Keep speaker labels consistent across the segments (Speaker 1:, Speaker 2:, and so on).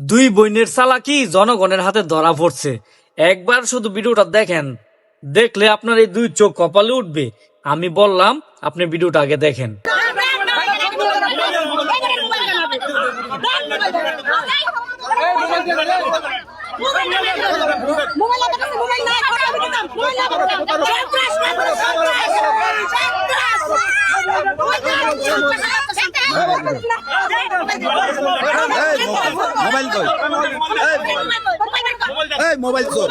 Speaker 1: দুই বোনের চালাকি জনগণের হাতে ধরা পড়ছে। একবার শুধু ভিডিওটা দেখেন, দেখলে আপনার এই দুই চোখ কপালে উঠবে। আমি বললাম আপনি ভিডিওটা আগে দেখেন।
Speaker 2: মোবাইল কই এই মোবাইল কই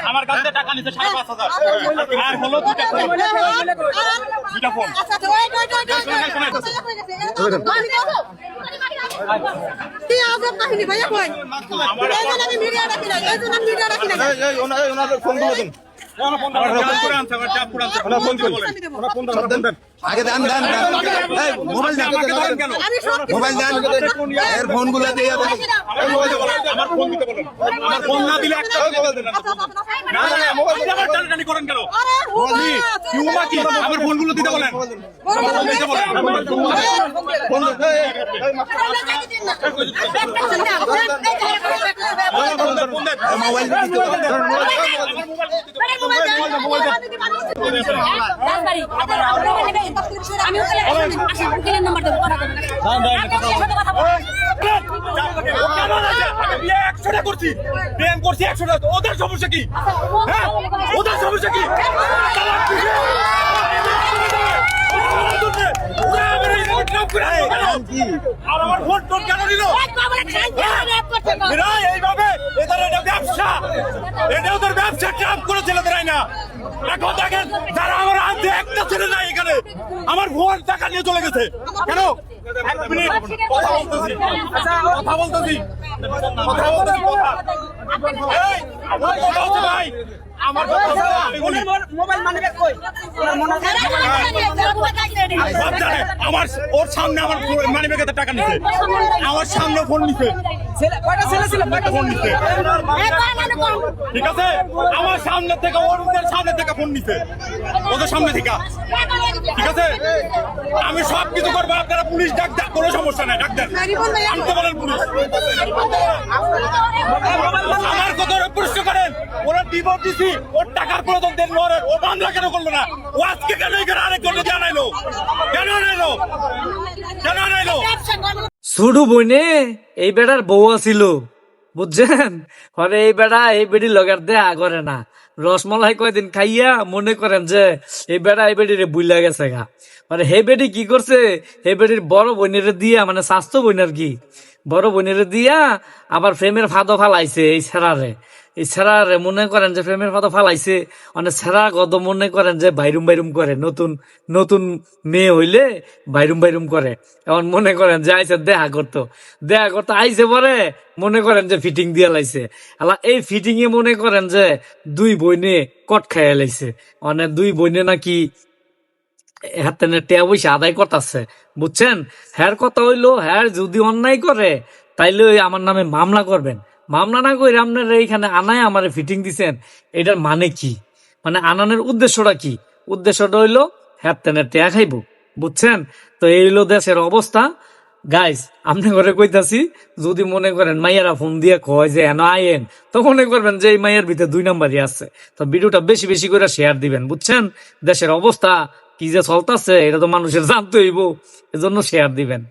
Speaker 3: আমার কাছে টাকা নিতে 5,500 আর হলো দুটা ফোন
Speaker 2: আগে দেন দেন মোবাইল দেন মোবাইল দেন এর ফোন গুলো দিয়ে
Speaker 3: আমার ফোন দিতে বলেন। আমার ফোন না দিলে একটা মোবাইল দেন না না না মোবাইল দিয়ে আবার টানাটানি করেন কেন? বলি কিউমা কি আমার ফোন গুলো দিতে বলেন। দিতে বলেন ফোন
Speaker 2: মোবাইল দিতে
Speaker 3: করছি প্রেম করছি 100 টাকা ওদের সমস্যা কি? হ্যাঁ ওদের সমস্যা কি? আমার ভোট টোট কেন দিল? এইভাবে এদের এটা ব্যবসা, এটা ওদের ব্যবসা ট্রাম্প করেছিল তাই না? এখন দেখেন যারা আমার আনতে একটা ছেলে নাই এখানে আমার ভোট টাকা নিয়ে চলে গেছে কেন? এক মিনিট কথা বলতেছি কথা বলতেছি কথা বলতেছি কথা ভাই আমার মোবাইল মানে কই আমার ওর সামনে আমার মানি ব্যাগে টাকা নিছে, আমার সামনে ফোন নিছে, ফোন নিছে ঠিক আছে আমার সামনে থেকে ওদের সামনে থেকে ফোন নিছে ওদের সামনে থেকে ঠিক আছে। আমি সব কিছু করবো, আপনারা পুলিশ ডাক দেন, কোনো সমস্যা নাই, ডাক দেন, আনতে বলেন পুলিশ। আমার কথা প্রশ্ন করেন, ওরা ডিভোর্স দিছি, ওর টাকার প্রয়োজন দেন, ও মামলা কেন করলো না? ও আজকে কেন এখানে আরেক করলো জানাইলো? কেন আনাইলো? কেন আনাইলো?
Speaker 1: ছোট বইনে এই বেড়ার বউ আছিল বুঝছেন, পরে এই বেড়া এই বেড়ি লগার দেয়া করে না। রসমলাই কয়দিন খাইয়া মনে করেন যে এই বেড়া এই বেড়ির বুইলা গেছে গা। মানে হে বেড়ি কি করছে, হে বেড়ির বড় বোনের দিয়া, মানে স্বাস্থ্য বোনের কি বড় বোনের দিয়া আবার প্রেমের ফাঁদও ফালাইছে এই ছেড়ারে মনে করেন যে প্রেমের ফাঁদও ফালাইছে। মানে ছেড়া গদ মনে করেন যে বাইরুম করে, নতুন নতুন মেয়ে হইলে বাইরুম করে। এখন মনে করেন যে আইসে দেখা করতো আইসে পরে মনে করেন যে ফিটিং দিয়ে লাইছে। আলা এই ফিটিং এ মনে করেন যে দুই বইনে কট খাইয়া লাইছে। মানে দুই বইনে নাকি হাতে টেয়া পয়সা আদায় করতেছে বুঝছেন। হ্যার কথা হইলো, হ্যার যদি অন্যায় করে তাইলে আমার নামে মামলা করবেন। মামলা না করে আপনার এইখানে আনায় আমার ফিটিং দিছেন, এটার মানে কি? মানে আনানোর উদ্দেশ্যটা কি? উদ্দেশ্যটা হইলো হ্যাঁ টেয়া খাইব বুঝছেন। তো এই হইলো দেশের অবস্থা। গাইস আপনি ঘরে কইতাছি, যদি মনে করেন মাইয়ারা ফোন দিয়ে কয় যে এন আইন, তো মনে করবেন যে এই মাইয়ের ভিতরে 2 নাম্বারই আছে। তো ভিডিওটা বেশি বেশি করে শেয়ার দিবেন বুঝছেন। দেশের অবস্থা কি যে চলতেছে এটা তো মানুষের জানতে হইব, এজন্য শেয়ার দিবেন।